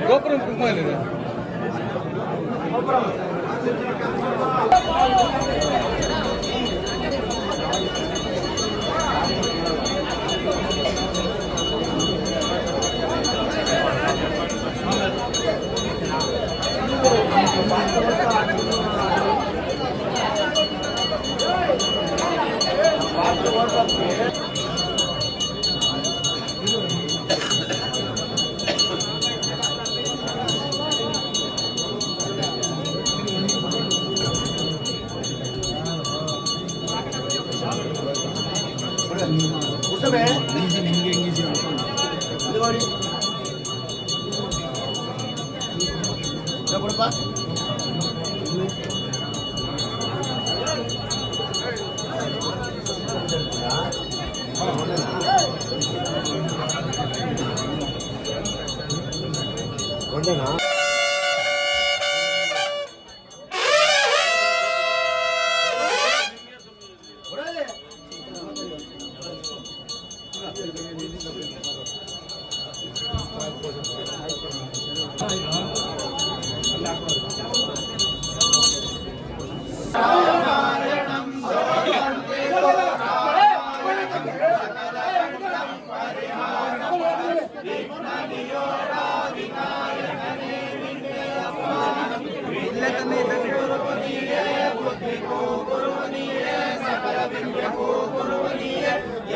ಗೋಪುರಂ ಕುಂಕುಮ ಇದೆ.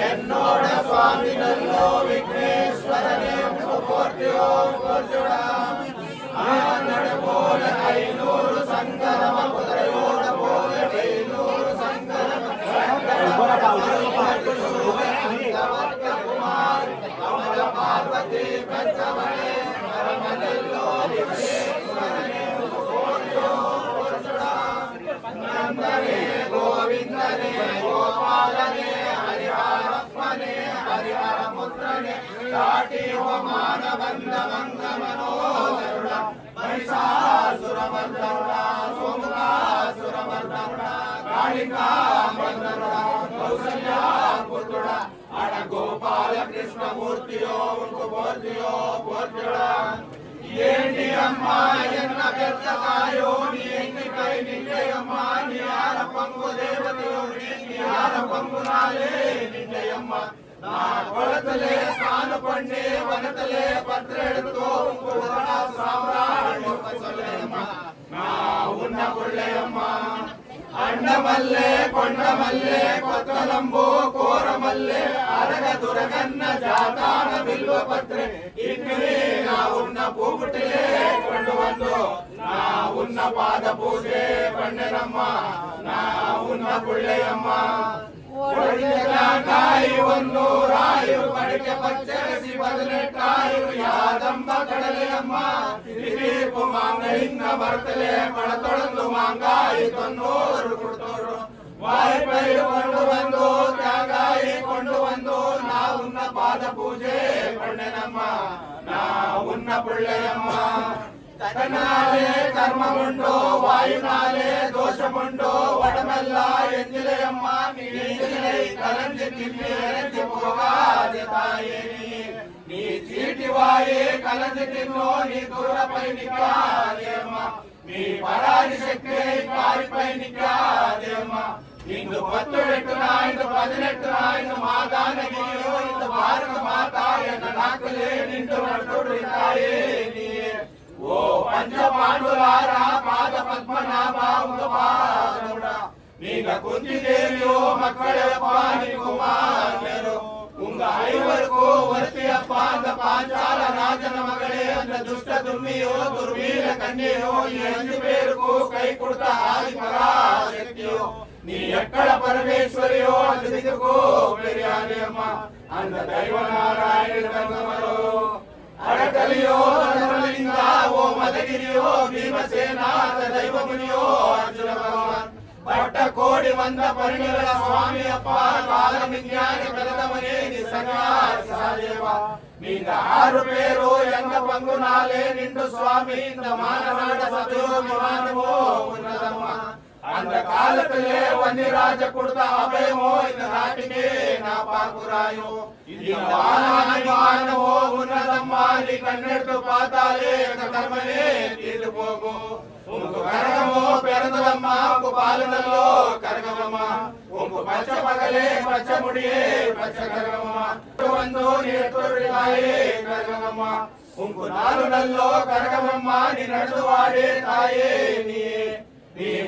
என்னோட சுவாமி நல்லோ விக்னேஸ்வரனே போற்றியோ போற்றியோடா போல 500 சங்கரம குதிரையோட போல 500 சங்கரம பார்வதி பெற்றவனே பரமநல்லோ விக்னேஸ்வரனே போற்றியோ போற்றியோடா நந்தனே கோவிந்தனே கோபாலனே हरिहरपुत्रने బాలిక మందరుడా కౌసల్య పుత్రుడా అడ గోపాల కృష్ణమూర్తియో ఉంకు పోర్తియో ఏంటి అమ్మా ఎన్న పెద్దకాయో నీ ఎన్నికై నిండయమ్మ నీ ఆరపంగు దేవతయో నీ ఆరపంగు నాలే నిండయమ్మ నా కొಳతలే స్నాన పండే వనతలే పత్రెడుతో సామ్రాణ్య పసలేయమ్మ నా ఉన్న కొళ్ళయమ్మ అండమల్లే కొండమల్లే కొత్తలంబు కోరమల్లే అరగ దురగన్న జాతాన బిల్వ పత్రే ఇక్కడే నా ఉన్న పూపుటిలే ಕೊಂಡು ಬಂದು ನಾ ಉನ್ನ ಪಾದ ಪೂಜೆ ಪಂಡನಮ್ಮ ನಾ ಉನ್ನ ಪುಳ್ಳೆಯಮ್ಮ ಕಾಯಿ ಒಂದು ರಾಯು ಕಡಿಕೆ ಪಚ್ಚರಿಸಿ ಬದನೆಟ್ಟಾಯು ಯಾದಂಬ ಕಡಲೆಯಮ್ಮ ತಿರುಪು ಮಾಂಗಳಿಂದ ಬರ್ತಲೆ ಪಡತೊಳಂದು ಮಾಂಗಾಯಿ ತೊನ್ನೋರು ಕೊಡ್ತೋರು ವಾಯ್ಪೈ ಕೊಂಡು ಬಂದು ತ್ಯಾಗಾಯಿ ಕೊಂಡು ಬಂದು ನಾ ಉನ್ನ ಪಾದ ಪೂಜೆ ಪಂಡನಮ್ಮ ನಾ ಉನ್ನ ಪುಳ್ಳೆಯಮ್ಮ ತನ್ನಾಲೇ ಕರ್ಮವುಂಟೋ ವಾಯುನಾಲೇ ದೋಷವುಂಟೋ ಒಡಮೆಲ್ಲ ಎಂಜಿಲೆಯಮ್ಮ ನೀ ಕಲಂಜಿ ತಿನ್ನಿ ಹೋಗಾದೆ ತಾಯೇ ನೀ ಚೀಟಿ ವಾಯೇ ಕಲಂಜಿ ತಿನ್ನೋ ನೀ ದೂರಪೈ ನಿಕ್ಕಾದೇಮ್ಮ ನೀ ಪರಾಗಿ ಶಕ್ತಿ ಕಾರಿಪೈ ನಿಕ್ಕಾದೇಮ್ಮ ಇಂದು 18 ಇಂದು 18 ಇಂದು ಮಾದಾನಗಿರಿಯೋ ಇಂದು ಭಾರತ ಮಾತಾ ಎನ್ನ ನಾಕಲೇ ನಿಂತು ನಡುಡಿ ತಾಯೇ ನೀ ಓ ಪಂಚಪಾಂಡುಲಾರ ಪಾದ ಪದ್ಮನಾಭ ಪಾದ ನೀಗ ಕುಂತಿದೇವಿಯೋ ಮಕ್ಕಳಪ್ಪ ನಿಗುಮಾನ್ಯರು ಉಂಗ ಐವರ್ಗೂ ವರ್ತಿಯಪ್ಪ ಅಂದ ಪಾಂಚಾಲ ರಾಜನ ಮಗಳೇ ಅಂದ ದುಷ್ಟ ದುಮ್ಮಿಯೋ ದುರ್ವೀರ ಕನ್ಯೆಯೋ ಈ 5 பேருಗೂ ಕೈ ಕೊಡ್ತ ಆದಿ ಪರಾಶಕ್ತಿಯೋ ನೀ ಎಕ್ಕಳ ಪರಮೇಶ್ವರಿಯೋ ಅಂದ ದಿಕ್ಕೋ ಬೆರಿಯಾನಿಯಮ್ಮ ಅಂದ ದೈವ ನಾರಾಯಣ ರಂಗಮರೋ ಅಡಕಲಿಯೋ ಲಿಂಗ ಓ ಮದಗಿರಿಯೋ ಭೀಮಸೇನಾಥ ದೈವ ಮುನಿಯೋ ಅರ್ಜುನ ಭಗವಾನ್ ಪಟ್ಟ ಕೋಡಿ ವಂದ ಪರಿಣಿಗಳ ಸ್ವಾಮಿಯಪ್ಪ ಕಾಲಮಿಜ್ಞಾನ ಕಲದವನೇ ನಿಸಂಗಾದೇವ ನೀಗ 6 பேರು ಎಂಗ ಪಂಗು ನಾಲೆ ನಿಂಡು ಸ್ವಾಮಿ ಇಂದ ಮಾನನಾಡ ಸಭೆಯೋ ವಿಮಾನವೋ ಉನ್ನತಮ್ಮ அந்த காலத்திலே வன்னிராஜ கொடுத்த அபயமோ இந்த நாட்டுக்கே நான் பார்க்குறாயோ இந்த வானவோ உன்னதம்மா நீ கண்ணெடுத்து பார்த்தாலே இந்த கர்மமே தீர்ந்து போகும் உங்க கரகமோ பிறந்ததம்மா உங்க பாலுநல்லோ கரகமம்மா உங்க பச்சை பகலே பச்சை முடியே பச்சை கரகமம்மா வந்து நீயே கரகமம்மா உங்க நாலு நல்லோ கரகமம்மா நீ நடந்து வாடே தாயே ನೀ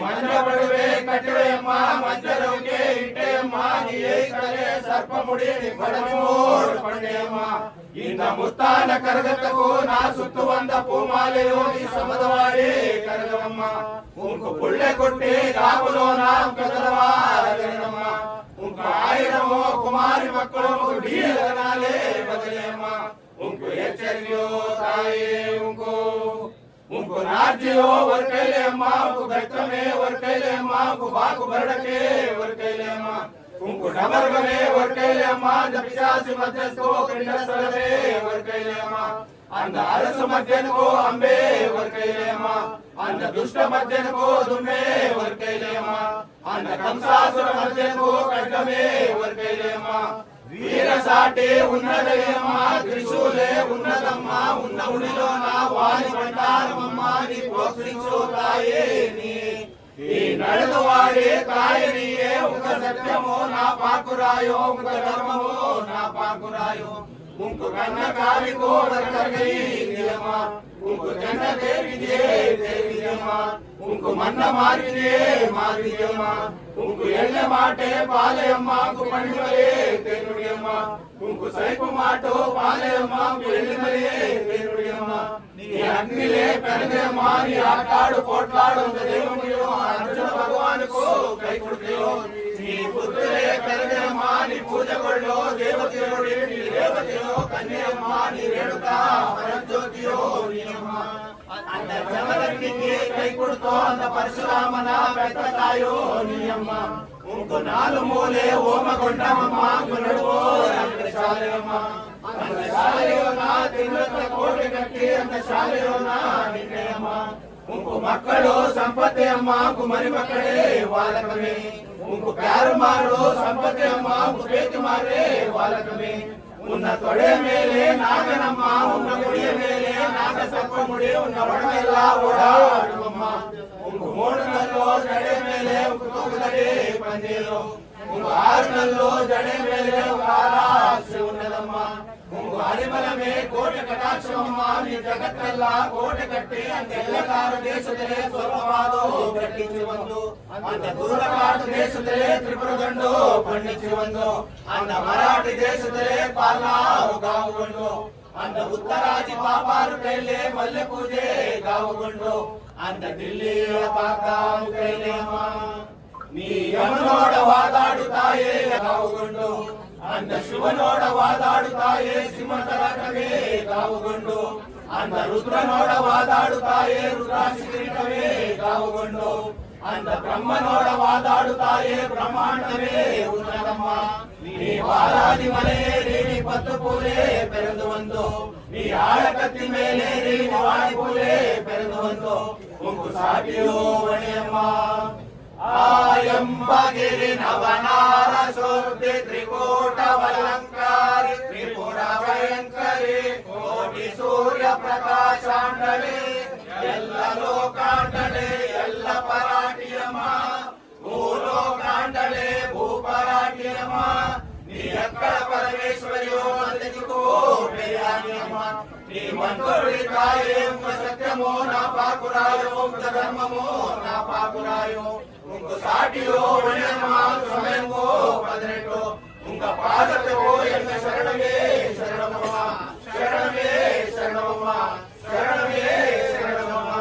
ಮಂಜ ಬಡುವೆ ಕಟ್ಟುವೆಯಮ್ಮ ಮಂಜರೌಕೆ ಇಟ್ಟೆಯಮ್ಮ ನೀ ಕಡೆ ಸರ್ಪ ಮುಡಿ ಬಡಮೋಡ್ ಪಂಡೆಯಮ್ಮ ಇಂದ ಮುತ್ತಾನ ಕರಗತಕ್ಕೂ ನಾ ಸುತ್ತು ಬಂದ ಪೂಮಾಲೆಯೋ ನೀ ಸಮದವಾಡಿ ಕರಗವಮ್ಮ ಉಂಕು ಪುಳ್ಳೆ ಕೊಟ್ಟಿ ಗಾಬುಲೋ ನಾ ಕದರವಾದನಮ್ಮ ಉಂಕು ಆಯಿರಮೋ ಕುಮಾರಿ ಮಕ್ಕಳು ಡೀಲನಾಲೆ ಬದಲೆಯಮ್ಮ ಉಂಕು ಎಚ್ಚರಿಯೋ ತಾಯೇ ಉಂಕು ರಾಜ್ಯೋ ವರ್ಕೈಲೆ ಅಮ್ಮ ಉಂಕು ಬೆಕ್ಕಮೇ ವರ್ಕೈಲೆ ಅಮ್ಮ ಉಂಕು ಬಾಕು ಬರಡಕೆ ವರ್ಕೈಲೆ ಅಮ್ಮ ಉಂಕು ಡಬರ್ಗಮೇ ವರ್ಕೈಲೆ ಅಮ್ಮ ಪಿಶಾಸಿ ಮಧ್ಯಸ್ಥೋ ಕಂಡ ಸ್ಥಳವೇ ವರ್ಕೈಲೆ ಅಮ್ಮ ಅಂದ ಅರಸು ಮಧ್ಯನಕೋ ಅಂಬೆ ವರ್ಕೈಲೆ ಅಮ್ಮ ಅಂದ ದುಷ್ಟ ಮಧ್ಯನಕೋ ದುಮ್ಮೆ ವರ್ಕೈಲೆ ಅಮ್ಮ ಅಂದ ಕಂಸಾಸುರ ಮಧ್ಯನಕೋ ಖಡ್ಗಮೇ ವರ್ಕೈಲೆ ಅಮ್ಮ వీర సాటి ఉన్నదయ్యమ్మ త్రిశూలే ఉన్నదమ్మ ఉన్న ఉడిలోన వారి బండారమమ్మ నీ ప్రోక్షించు తాయే నీ నడదు వాడే కాయనియే ఒక సత్యమో నా పాకురాయో ఒక ధర్మమో నా పాకురాయో ಉಂಕು ಕನ್ನ ಕಾವಿಗೋ ಕರ್ಗೈಯಮ್ಮ ಉಂಕು ಜನ ದೇವಿದೆಯಮ್ಮ ಉಂಕು ಮನ್ನ ಮಾರಿದೆಯಮ್ಮ ಉಂಕು ಎಣ್ಣೆ ಮಾಟೆ ಪಾಲೆಯಮ್ಮ ಪಂಡಿಮಲೆ ತೇನುಡಿಯಮ್ಮ ಉಂಕು ಸೈಪು ಮಾಟೋ ಪಾಲೆಯಮ್ಮ ಎಳ್ಳಿಮಲೆ ತೇನುಡಿಯಮ್ಮ ನೀ ಅಗ್ನಿಲೇ పెరగమ్మ నీ ఆటాడు పోట్లాడు దేవునియో అర్జున భగవానుకు కై కొడుతయో నీ పుత్రులే పెరగమ్మ నీ పూజగొళ్ళో దేవతయోడి నీ దేవతయో కన్యమ్మ నీ రేణుక పరజ్యోతియో నీయమ్మ అంత జమదగ్నికి కై కొడుతో అంత పరశురామన పెద్ద తాయో నీయమ్మ ಉಂಕು ನಾಲು ಮೂಲೆ ಓಮಗೊಂಡಮಮ್ಮ ನಡುವೋ ಶಾಲೆಯಮ್ಮ ಅಂತ ಶಾಲೆಯೋನ ತಿನ್ನತ್ತ ಕೋಟೆ ಕಟ್ಟಿ ಅಂತ ಶಾಲೆಯೋನ ನಿನ್ನೆಯಮ್ಮ ಉಂಕು ಮಕ್ಕಳು ಸಂಪತ್ತೆ ಅಮ್ಮ ಕುಮರಿ ಮಕ್ಕಳೇ ವಾಲಕವೇ ಉಂಕು ಪ್ಯಾರು ಮಾರು ಸಂಪತ್ತೆ ಅಮ್ಮ ಬೇತಿ ಮಾರೇ ವಾಲಕವೇ ಉನ್ನ ತೊಡೆ ಮೇಲೆ ನಾಗನಮ್ಮ ಉನ್ನ ಗುಡಿಯ ಮೇಲೆ ನಾಗ ಸರ್ಪ ಮುಡಿ ಉನ್ನ ಒಡವೆಲ್ಲ ಓಡಾಡುವಮ್ಮ ಉಂಕು ಮೋಡನಲ್ಲೋ ಜಡೆ ಮೇಲೆ ಉಂಕು ತೂಗುದಡೆ ಬಂದಿರು ಉಂಕು ಆರುನಲ್ಲೋ ಜಡೆ ಮೇಲೆ ಆರಾಕ್ಷೆ ಉನ್ನದಮ್ಮ ಉಂಕು ಅರಿಮಲಮೇ ಕೋಟೆ ಕಟಾಕ್ಷವಮ್ಮ ನೀ ಜಗತ್ತೆಲ್ಲ ಕೋಟೆ ಕಟ್ಟಿ ಅಂತೆಲ್ಲಗಾರ ದೇಶದಲ್ಲೇ ಸ್ವಲ್ಪವಾದೋ ಕಟ್ಟಿಸಿ ಬಂದು ಅಂತ ದೂರಗಾರ ದೇಶದಲ್ಲೇ ತ್ರಿಪುರಗಂಡು ಪಂಡಿಸಿ ಬಂದು ಅಂದ ಮರಾಠಿ ದೇಶದಲ್ಲೇ ಪಾಲಾವು ಗಾವುಗೊಂಡು ಅಂದ ಉತ್ತರಾದಿ ಪಾಪಾರು ಕೈಲೇ ಮಲ್ಲೆ ಪೂಜೆ ಗಾವುಗೊಂಡು ಅಂದ ದಿಲ್ಲಿಯ ಪಾಕಾವು ಕೈಲೇ ಅಮ್ಮ ನೀ ಯಮನೋಡ ವಾದಾಡುತ್ತಾಯೇ ಗಾವುಗೊಂಡು ಅಂದ ಶಿವನೋಡ ವಾದಾಡುತ್ತಾಯೇ ಸಿಂಹತರಕವೇ ಗಾವುಗೊಂಡು ಅಂದ ರುದ್ರನೋಡ ವಾದಾಡುತ್ತಾಯೇ ರುದ್ರಾಕ್ಷಿ ಕಿರೀಟವೇ ಗಾವುಗೊಂಡು ಅಂದ ಬ್ರಹ್ಮನೋಡ ವಾದಾಡುತ್ತಾಯೇ ಬ್ರಹ್ಮಾಂಡವೇ ಉನ್ನದಮ್ಮ ನೀ ವಾರಾದಿ ಮಲೆಯೇರಿ ನೀ ಪತ್ತು ಪೂಲೆ ಪೆರೆದು ಬಂದು ನೀ ಆಳಕತ್ತಿ ಮೇಲೆ ನೀ ವಾಡಿ ಪೂಲೆ ಪೆರೆದು ಬಂದು ಉಂಕು ಸಾಟಿಯೋ ಒಣೆಯಮ್ಮ ಆಯಂಬಗಿರಿ ನವನಾರ ಸೋರ್ತಿ ತ್ರಿಕೂಟ ವಲಂಕಾರಿ ತ್ರಿಪುರ ಭಯಂಕರಿ ಕೋಟಿ ಸೂರ್ಯ ಪ್ರಕಾಶಾಂಡಲಿ ಎಲ್ಲ ಲೋಕಾಂಡಲೆ ಎಲ್ಲ ಪರಾಟಿಯಮ್ಮ ಭೂಲೋಕಾಂಡಲೆ ಭೂಪರಾಟಿಯಮ್ಮ ನೀ ಅಕ್ಕಳ ಪರಮೇಶ್ವರಿಯೋ ಅಂದಿಕೋ ಬೇಯಾನಿಯಮ್ಮ ನೀ ಮಂತ್ರುಡಿ ತಾಯೇ ಸತ್ಯಮೋ ನಾ ಪಾಕುರಾಯೋ ಧರ್ಮಮೋ ನಾ ಪಾಕುರಾಯೋ ಉಂಕು ಸಾಟಿಯೋ ಒಣೆಯಮ್ಮ ಸಮಯಂಗೋ 18 ಉಂಕ ಪಾದತೆವೋ ಎಂಗ ಶರಣವೇ ಶರಣಮಮ್ಮ ಶರಣವೇ ಶರಣಮಮ್ಮ ಶರಣವೇ ಶರಣಮಮ್ಮ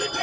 Take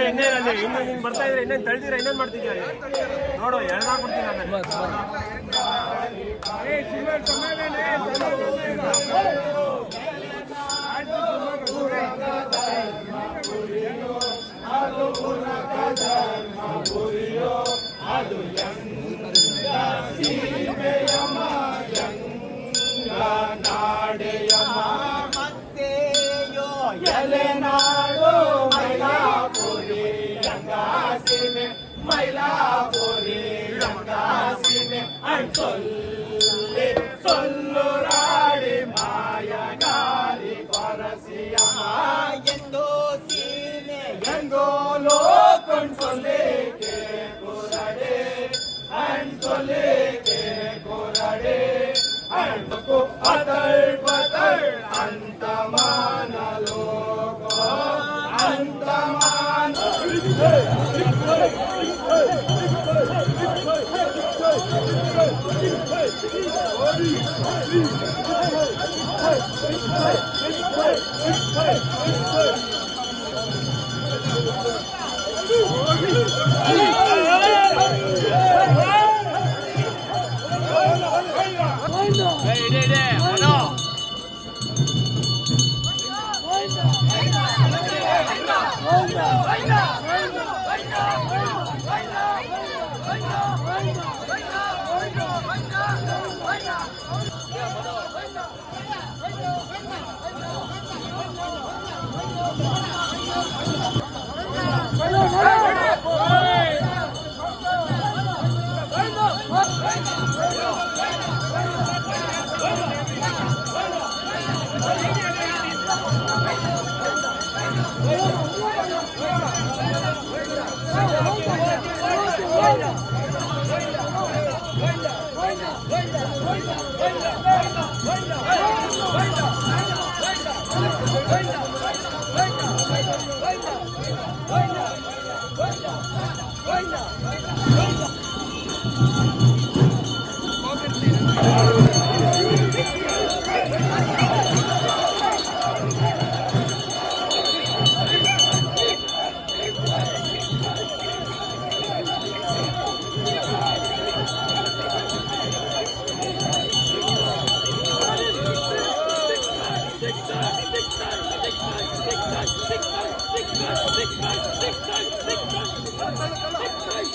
ಇನ್ನೇನಲ್ಲಿ ಇನ್ನು ನೀನು ಬರ್ತಾ ಇದ್ರೆ ಇನ್ನೇನು ತಳ್ದಿರ ಇನ್ನೇನು ಮಾಡ್ತಿದ್ಯಾ ನೋಡು ಎಳ್ದಾಕ್ಬಿಡ್ತೀನಿ ಆಮೇಲೆ ಎಲೆನಾಡು ಮೈಲಾಪುರಿ ರಂಗಾಸೀಮೆ ಮೈಲಾಪುರಿ ರಂಗಾಸೀಮೆ ಅಣ್ಸೊಲ್ಲಿ ಸೊಲ್ಲುರಾಡಿ ಮಾಯಗಾರಿ ಪರಸಿಯಮ್ಮ ಎಂದೋ ಸೀಮೆ ಎಂದೋ ಲೋಕಣ್ ಸೊಲ್ಲಿಕೆ ಕುರಡೆ ಅಣ್ಸೊಲ್ಲಿಕೆ ಕುರಡೆ ಅಣ್ಕು ಅದಳ್ ಬದಳ್ ಅಂತ ಮಾನಲೋ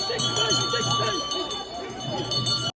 Six.